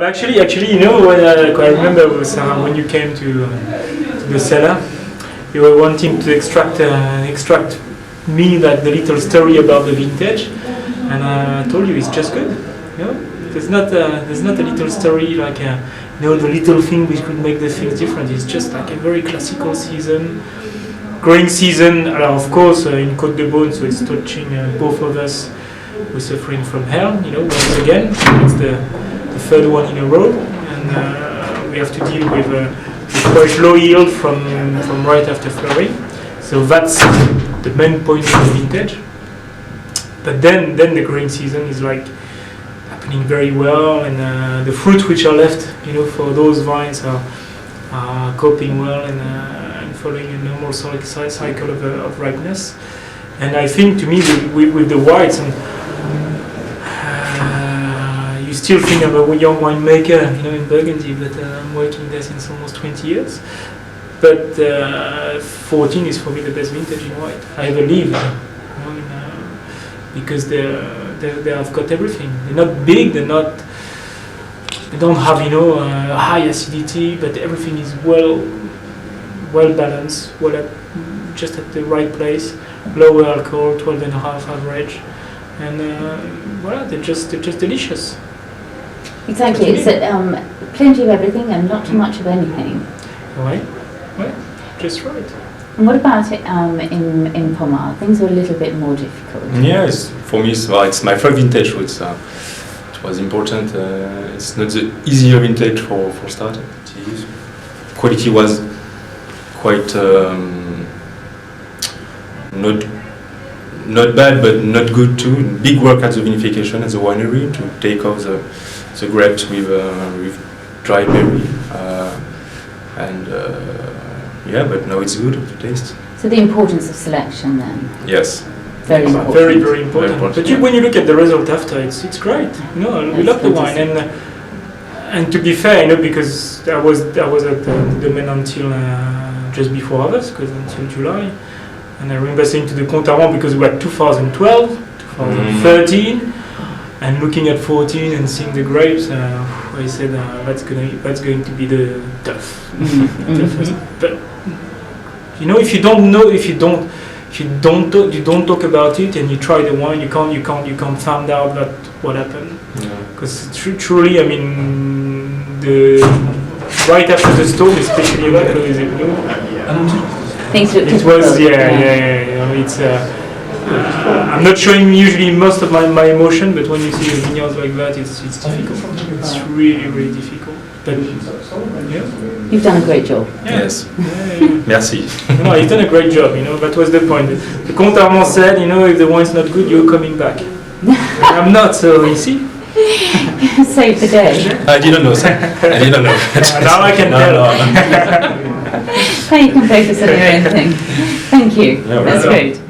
Actually, you know, I remember when you came to the cellar, you were wanting to extract me like the little story about the vintage, and I told you it's just good. You know, there's not a little story like the little thing which could make the things different. It's just like a very classical season, growing season. Of course, in Côte de Beaune, so it's touching both of us. We're suffering from hell, you know, once again. It's the third one in a row, and we have to deal with quite low yield from right after flowering. So that's the main point of the vintage. But then the growing season is like happening very well, and the fruit which are left, you know, for those vines are coping well and following a normal cycle of ripeness. And I think, to me, with the whites, and you still think of a young winemaker, you know, in Burgundy, but I'm working there since almost 20 years. But 14 is for me the best vintage in white I ever lived, you know, because they have got everything. They're not big, they don't have, you know, high acidity, but everything is well balanced, just at the right place. Lower alcohol, 12.5 average, and voilà, they're just delicious. Exactly, it's plenty of everything and not too much of anything. Right, just right. And what about it in Pommard? Things are a little bit more difficult. Yes, for me, it's my first vintage, so it was important. It's not the easier vintage for starting. Quality was quite not bad, but not good too. Big work at the vinification at the winery to take off the grapes with dry berry, but now it's good to taste. So the importance of selection then. Yes. Very important. Very, very important. But when you look at the result after, it's great. You know, we love the wine, and to be fair, you know, because I was at the domain until just before harvest, because until July. And I remember saying to the Contaron, because we were 2012, 2013, and looking at 14 and seeing the grapes, I said that's going to be the tough, toughest. But you know, if you don't talk about it, and you try the wine, you can't find out that what happened. Because truly, I mean, right after the storm, especially about it was, you know, it's. I'm not showing usually most of my emotion, but when you see the vineyards like that, it's difficult. It's really, really difficult. But yeah, you've done a great job. Yeah. Yes. Yeah. Merci. No, he's done a great job. You know, that was the point. The Contaron said, you know, if the wine's not good, you're coming back. I'm not, so you see. Save the day. I didn't know. Now I can tell. Now you can focus on your own thing. Thank you. No, That's great.